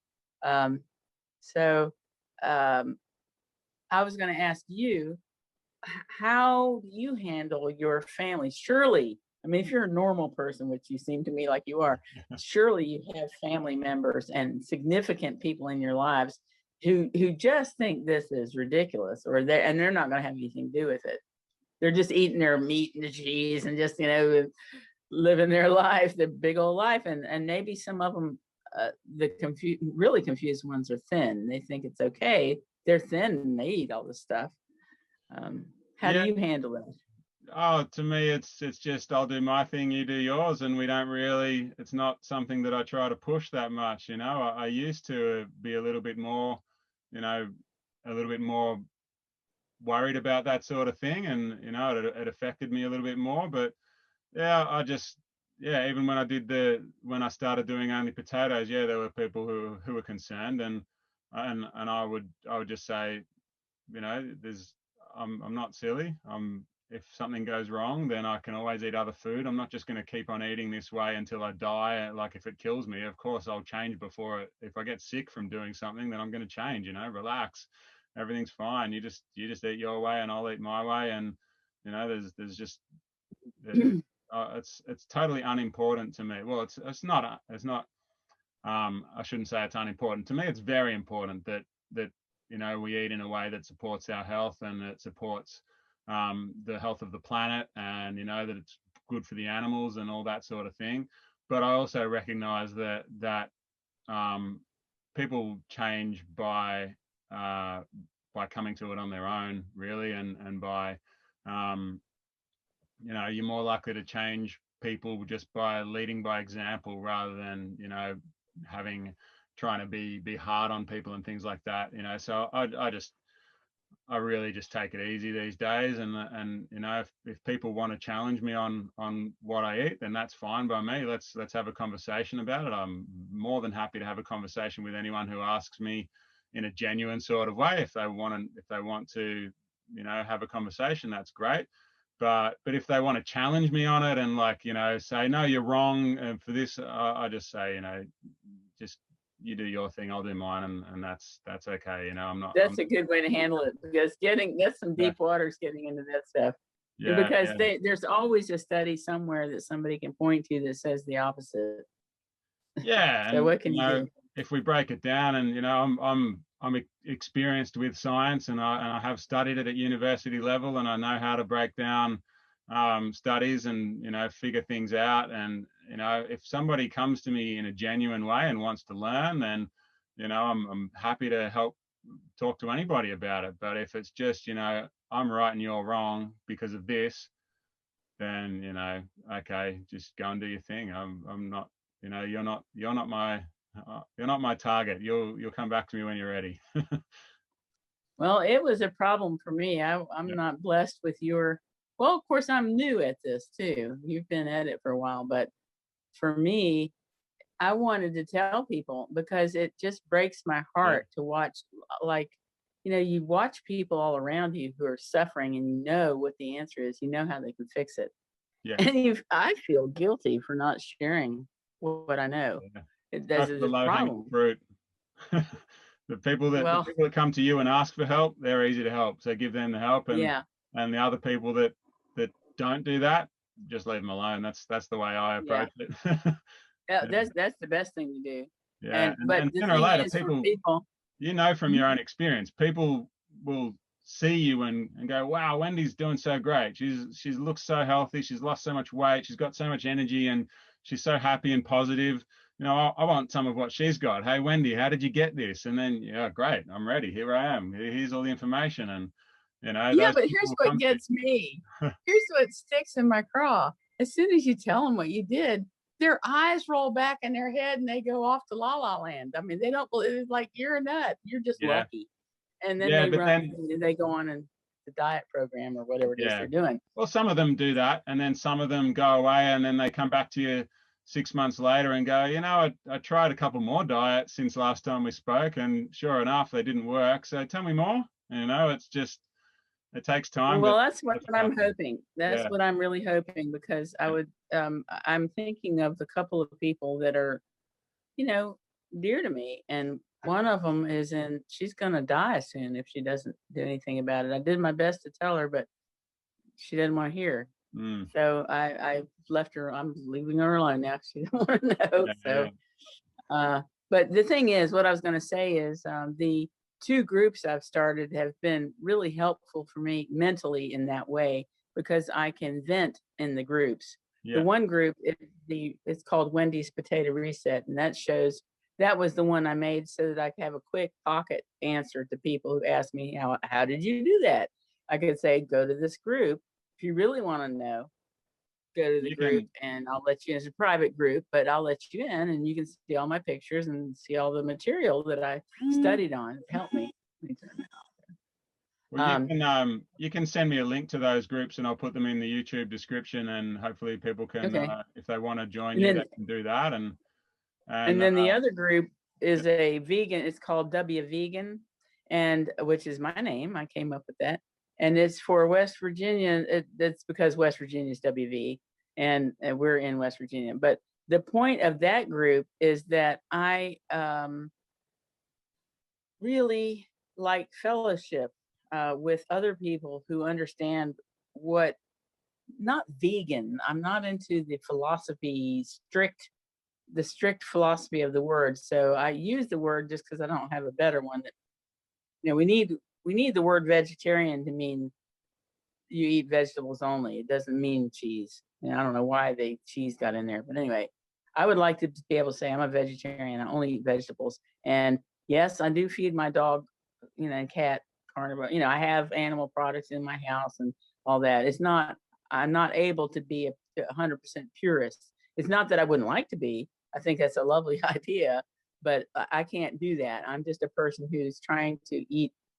Speaker 2: So I was going to ask you, how do you handle your family? Surely, I mean, if you're a normal person, which you seem to me like you are, surely you have family members and significant people in your lives who just think this is ridiculous, or they're not going to have anything to do with it. They're just eating their meat and the cheese and just living their life, their big old life, and maybe some of them, the really confused ones are thin. They think it's okay. They're thin and they eat all this stuff. How do
Speaker 1: Yeah.
Speaker 2: you handle it?
Speaker 1: Oh, to me, it's just I'll do my thing, you do yours, and we don't really. It's not something that I try to push that much. I used to be a little bit more, a little bit more worried about that sort of thing, and it affected me a little bit more. But yeah, even when I started doing only potatoes, yeah, there were people who were concerned, and I would just say, there's I'm not silly. If something goes wrong, then I can always eat other food. I'm not just going to keep on eating this way until I die. Like if it kills me, of course I'll change if I get sick from doing something, then I'm going to change, relax. Everything's fine. You just eat your way and I'll eat my way. And, there's just, it's totally unimportant to me. Well, it's not, I shouldn't say it's unimportant. To me, it's very important that we eat in a way that supports our health and that supports the health of the planet, and that it's good for the animals and all that sort of thing. But I also recognize that people change by coming to it on their own, really, and by you're more likely to change people just by leading by example rather than having trying to be hard on people and things like that. So I really just take it easy these days, and if people want to challenge me on what I eat, then that's fine by me. Let's have a conversation about it. I'm more than happy to have a conversation with anyone who asks me in a genuine sort of way. If they want to, you know, have a conversation, that's great. But if they want to challenge me on it and, like, you know, say, no, you're wrong for this, I just say, you know, just you do your thing, I'll do mine, and that's okay. You know, I'm not.
Speaker 2: That's a good way to handle it, because that's some deep waters getting into that stuff.
Speaker 1: Yeah,
Speaker 2: because there's always a study somewhere that somebody can point to that says the opposite.
Speaker 1: Yeah,
Speaker 2: So
Speaker 1: and
Speaker 2: what can
Speaker 1: you
Speaker 2: you
Speaker 1: know,
Speaker 2: do?
Speaker 1: if we break it down, and you know, I'm experienced with science, and I have studied it at university level, and I know how to break down studies and, you know, figure things out. And you know, if somebody comes to me in a genuine way and wants to learn, then, you know, I'm happy to help talk to anybody about it. But if it's just, you know, I'm right and you're wrong because of this, then, you know, okay, just go and do your thing. I'm not, you know, you're not my target. You'll come back to me when you're ready.
Speaker 2: Well, it was a problem for me. I'm
Speaker 1: Yeah.
Speaker 2: not blessed with your, well, of course, I'm new at this too. You've been at it for a while, but for me, I wanted to tell people, because it just breaks my heart to watch, like, you know, you watch people all around you who are suffering, and you know what the answer is, you know how they can fix it.
Speaker 1: Yeah.
Speaker 2: And I feel guilty for not sharing what I know.
Speaker 1: Yeah.
Speaker 2: That's
Speaker 1: Go for the
Speaker 2: a
Speaker 1: low-hanging
Speaker 2: problem.
Speaker 1: fruit. The people
Speaker 2: Well,
Speaker 1: that come to you and ask for help, they're easy to help. So give them the help, and
Speaker 2: yeah,
Speaker 1: the other people that don't do that, just leave them alone. That's the way I
Speaker 2: yeah.
Speaker 1: approach it.
Speaker 2: Yeah,
Speaker 1: Yeah.
Speaker 2: that's the best thing to do.
Speaker 1: Yeah.
Speaker 2: But
Speaker 1: And
Speaker 2: the
Speaker 1: sooner or
Speaker 2: thing
Speaker 1: later,
Speaker 2: is, for people,
Speaker 1: you know, from your
Speaker 2: Mhm.
Speaker 1: own experience, people will see you and go, wow, Wendy's doing so great. She's looks so healthy. She's lost so much weight. She's got so much energy, and she's so happy and positive. You know, I want some of what she's got. Hey, Wendy, how did you get this? And then, yeah, great, I'm ready. Here I am. Here's all the information. And, you know,
Speaker 2: Yeah,
Speaker 1: those
Speaker 2: but
Speaker 1: people
Speaker 2: here's
Speaker 1: will
Speaker 2: what
Speaker 1: come to
Speaker 2: gets me. Here's what sticks in my craw. As soon as you tell them what you did, their eyes roll back in their head and they go off to La La Land. I mean, they don't believe, it's like, you're a nut. You're just
Speaker 1: you. Yeah.
Speaker 2: lucky. And then
Speaker 1: Yeah.
Speaker 2: they
Speaker 1: But
Speaker 2: run
Speaker 1: then,
Speaker 2: and they go on and the diet program or whatever it is
Speaker 1: yeah.
Speaker 2: they're doing.
Speaker 1: Well, some of them do that, and then some of them go away, and then they come back to you 6 months later and go, you know, I tried a couple more diets since last time we spoke, and sure enough, they didn't work. So tell me more. You know, it's just, it takes time,
Speaker 2: Well,
Speaker 1: but
Speaker 2: that's what
Speaker 1: that's what
Speaker 2: I'm
Speaker 1: happens.
Speaker 2: hoping. That's
Speaker 1: Yeah.
Speaker 2: what I'm really hoping, because
Speaker 1: Yeah.
Speaker 2: I'm thinking of the couple of people that are, you know, dear to me. And one of them she's going to die soon if she doesn't do anything about it. I did my best to tell her, but she didn't want to hear.
Speaker 1: Mm.
Speaker 2: So I left her. I'm leaving her alone now. She didn't want to know.
Speaker 1: Yeah.
Speaker 2: So,
Speaker 1: Yeah.
Speaker 2: but the thing is, what I was going to say is, the two groups I've started have been really helpful for me mentally in that way, because I can vent in the groups. The
Speaker 1: Yeah.
Speaker 2: one group, it's called Wendy's Potato Reset, and that was the one I made so that I could have a quick pocket answer to people who ask me, how did you do that? I could say, go to this group if you really want to know. Go to the
Speaker 1: You
Speaker 2: group,
Speaker 1: can.
Speaker 2: and I'll let you in. It's a private group, but I'll let you in, and you can see all my pictures and see all the material that I studied on. Help me. Let me turn that off.
Speaker 1: Well, you can send me a link to those groups, and I'll put them in the YouTube description, and hopefully people can,
Speaker 2: Okay.
Speaker 1: if they want to join
Speaker 2: And
Speaker 1: you,
Speaker 2: then
Speaker 1: they can do that. And
Speaker 2: the other group is a vegan. It's called W Vegan, and which is my name. I came up with that, and it's for West Virginia. It's because West Virginia is WV, and we're in West Virginia. But the point of that group is that I really like fellowship with other people who understand what, not vegan. I'm not into the strict philosophy of the word. So I use the word just because I don't have a better one. That, you know, we need the word vegetarian to mean you eat vegetables only. It doesn't mean cheese. And I don't know why cheese got in there, but anyway, I would like to be able to say I'm a vegetarian. I only eat vegetables. And yes, I do feed my dog, you know, and cat carnivore. You know, I have animal products in my house and all that. I'm not able to be a 100% purist. It's not that I wouldn't like to be. I think that's a lovely idea, but I can't do that. I'm just a person who's trying to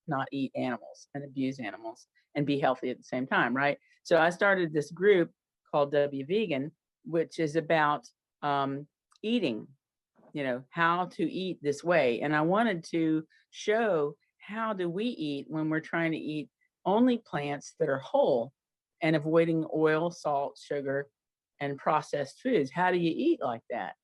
Speaker 2: not eat animals and abuse animals and be healthy at the same time, right? So I started this group called W Vegan, which is about eating. how to eat this way. And I wanted to show how do we eat when we're trying to eat only plants that are whole and avoiding oil, salt, sugar, and processed foods. How do you eat like that?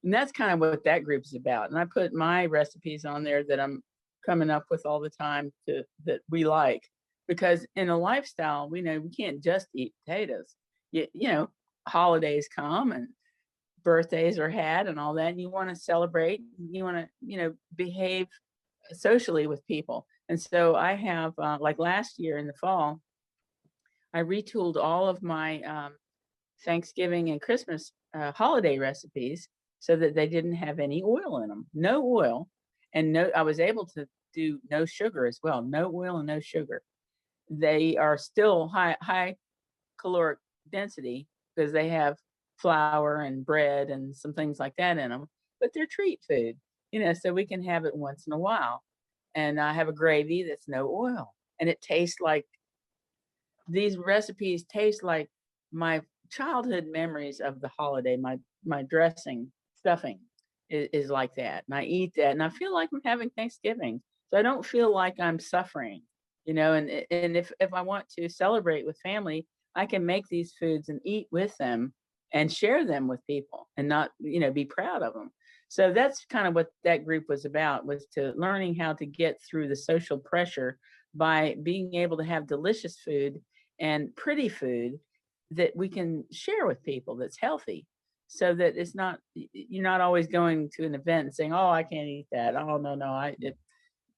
Speaker 2: And that's kind of what that group is about. And I put my recipes on there that I'm coming up with all the time that we like, because in a lifestyle, we know we can't just eat potatoes. Holidays come and birthdays are had and all that, and you want to celebrate, you want to behave socially with people. And so I have like last year in the fall, I retooled all of my Thanksgiving and Christmas holiday recipes so that they didn't have any oil in them. No oil. And I was able to do no sugar as well. No oil and no sugar. They are still high caloric density because they have flour and bread and some things like that in them, but they're treat food, so we can have it once in a while. And I have a gravy that's no oil, and it tastes like, these recipes taste like my childhood memories of the holiday. My dressing, stuffing is like that. And I eat that and I feel like I'm having Thanksgiving. So I don't feel like I'm suffering, and if I want to celebrate with family, I can make these foods and eat with them and share them with people and not, be proud of them. So that's kind of what that group was about, was to learning how to get through the social pressure by being able to have delicious food and pretty food that we can share with people that's healthy, so that it's not, you're not always going to an event and saying, oh, I can't eat that. Oh, no,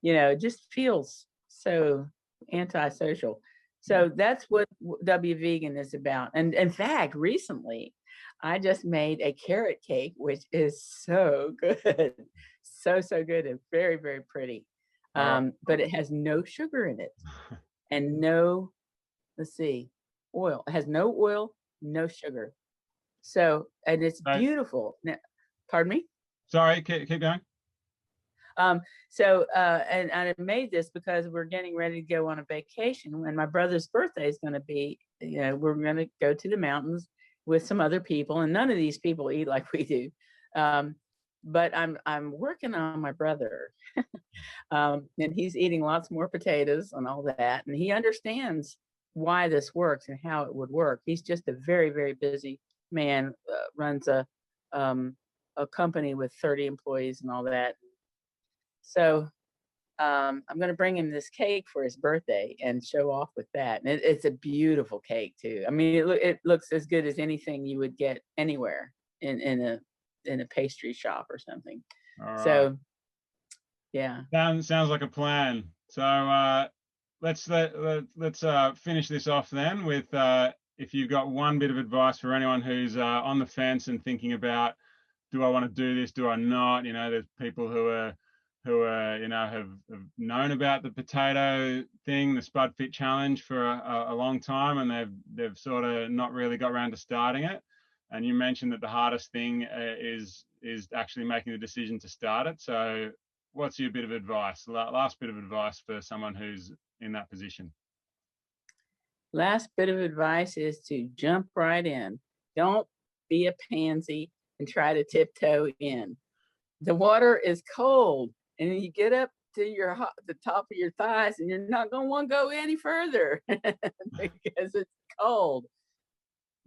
Speaker 2: it just feels so antisocial. So that's what W Vegan is about. And in fact, recently, I just made a carrot cake, which is so good. So good and very, very pretty. But it has no sugar in it and no, let's see, oil. It has no oil, no sugar. So, and it's beautiful. Now, pardon me?
Speaker 1: Sorry, keep going.
Speaker 2: And I made this because we're getting ready to go on a vacation, and my brother's birthday is going to be, we're going to go to the mountains with some other people, and none of these people eat like we do. But I'm working on my brother, and he's eating lots more potatoes and all that, and he understands why this works and how it would work. He's just a very, very busy man, runs a company with 30 employees and all that. So I'm going to bring him this cake for his birthday and show off with that. And it's a beautiful cake too. I mean, it looks as good as anything you would get anywhere in a pastry shop or something.
Speaker 1: All right.
Speaker 2: So, yeah.
Speaker 1: Sounds like a plan. So let's finish this off then with if you've got one bit of advice for anyone who's on the fence and thinking about, do I want to do this? Do I not? There's people who are have known about the potato thing, the Spud Fit Challenge, for a long time, and they've sort of not really got around to starting it. And you mentioned that the hardest thing is actually making the decision to start it. So what's your bit of advice, last bit of advice for someone who's in that position?
Speaker 2: Last bit of advice is to jump right in. Don't be a pansy and try to tiptoe in. The water is cold, and you get up to the top of your thighs, and you're not going to want to go any further because it's cold.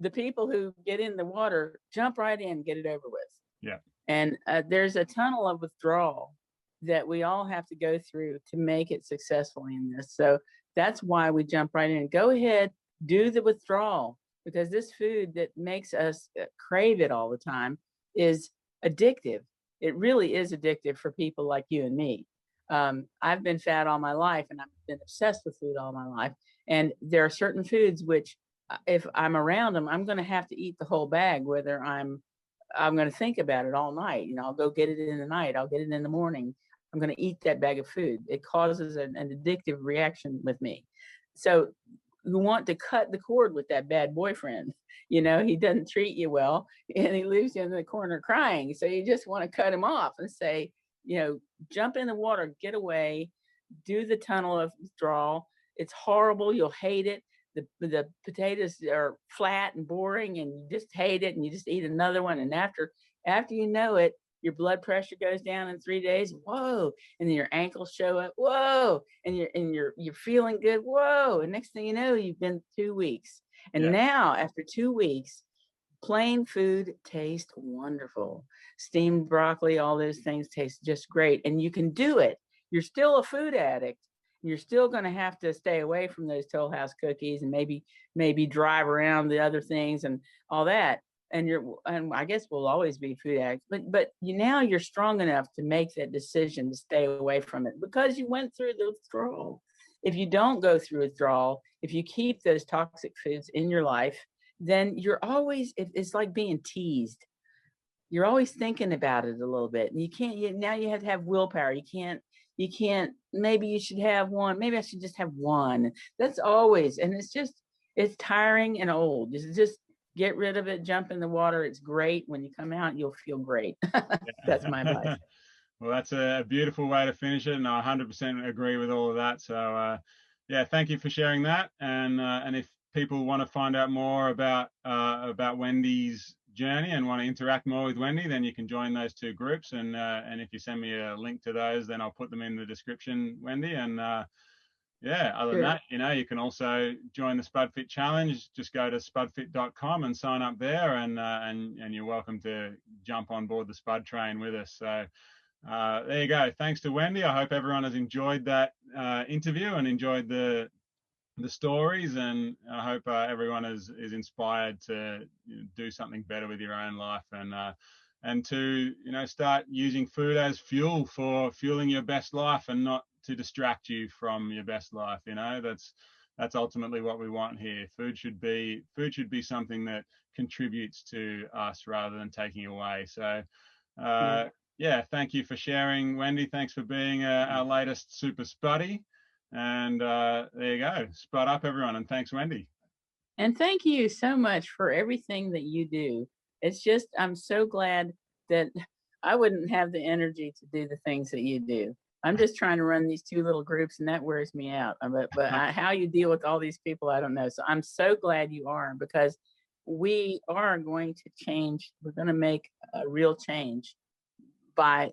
Speaker 2: The people who get in the water, jump right in, get it over with.
Speaker 1: Yeah.
Speaker 2: And there's a tunnel of withdrawal that we all have to go through to make it successfully in this. So that's why we jump right in. Go ahead, do the withdrawal, because this food that makes us crave it all the time is addictive. It really is addictive for people like you and me. I've been fat all my life, and I've been obsessed with food all my life. And there are certain foods which, if I'm around them, I'm going to have to eat the whole bag, whether I'm going to think about it all night. I'll go get it in the night. I'll get it in the morning. I'm going to eat that bag of food. It causes an addictive reaction with me. So you want to cut the cord with that bad boyfriend. He doesn't treat you well, and he leaves you in the corner crying. So you just want to cut him off and say, jump in the water, get away, do the tunnel of withdrawal. It's horrible. You'll hate it. The potatoes are flat and boring, and you just hate it, and you just eat another one. And after you know it, your blood pressure goes down in 3 days. Whoa. And then your ankles show up. Whoa. And you're feeling good. Whoa. And next thing you know, you've been 2 weeks. And
Speaker 1: Yeah.
Speaker 2: now after 2 weeks, plain food tastes wonderful. Steamed broccoli, all those things taste just great. And you can do it. You're still a food addict. You're still going to have to stay away from those Toll House cookies and maybe drive around the other things and all that. And I guess we'll always be food addicts, but now you're strong enough to make that decision to stay away from it because you went through the withdrawal. If you don't go through withdrawal, if you keep those toxic foods in your life, then you're always, it's like being teased. You're always thinking about it a little bit, and now you have to have willpower. You can't, maybe you should have one. Maybe I should just have one. That's always, and it's tiring and old. Just get rid of it, jump in the water. It's great. When you come out, you'll feel great. That's my advice.
Speaker 1: Well, that's a beautiful way to finish it. And I 100% agree with all of that. So, yeah, thank you for sharing that. And if people want to find out more about Wendy's journey and want to interact more with Wendy, then you can join those 2 groups. And if you send me a link to those, then I'll put them in the description, Wendy. And yeah, other than that, you can also join the SpudFit Challenge. Just go to spudfit.com and sign up there, and you're welcome to jump on board the Spud train with us. So there you go. Thanks to Wendy. I hope everyone has enjoyed that interview and enjoyed the stories, and I hope everyone is inspired to do something better with your own life, and to start using food as fuel for fueling your best life and not to distract you from your best life. That's ultimately what we want here. Food should be something that contributes to us rather than taking away. So yeah, thank you for sharing, Wendy. Thanks for being our latest super Spuddy. And there you go. Spud up, everyone. And thanks, Wendy.
Speaker 2: And thank you so much for everything that you do. It's just, I'm so glad that I wouldn't have the energy to do the things that you do. I'm just trying to run these 2 little groups, and that wears me out. But how you deal with all these people, I don't know. So I'm so glad you are, because we are going to change. We're going to make a real change by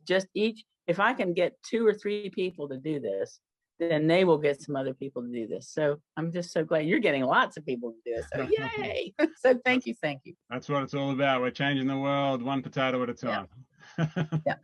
Speaker 2: just if I can get 2 or 3 people to do this, then they will get some other people to do this. So I'm just so glad you're getting lots of people to do it. So yay. So thank you.
Speaker 1: That's what it's all about. We're changing the world one potato at a time.
Speaker 2: Yeah.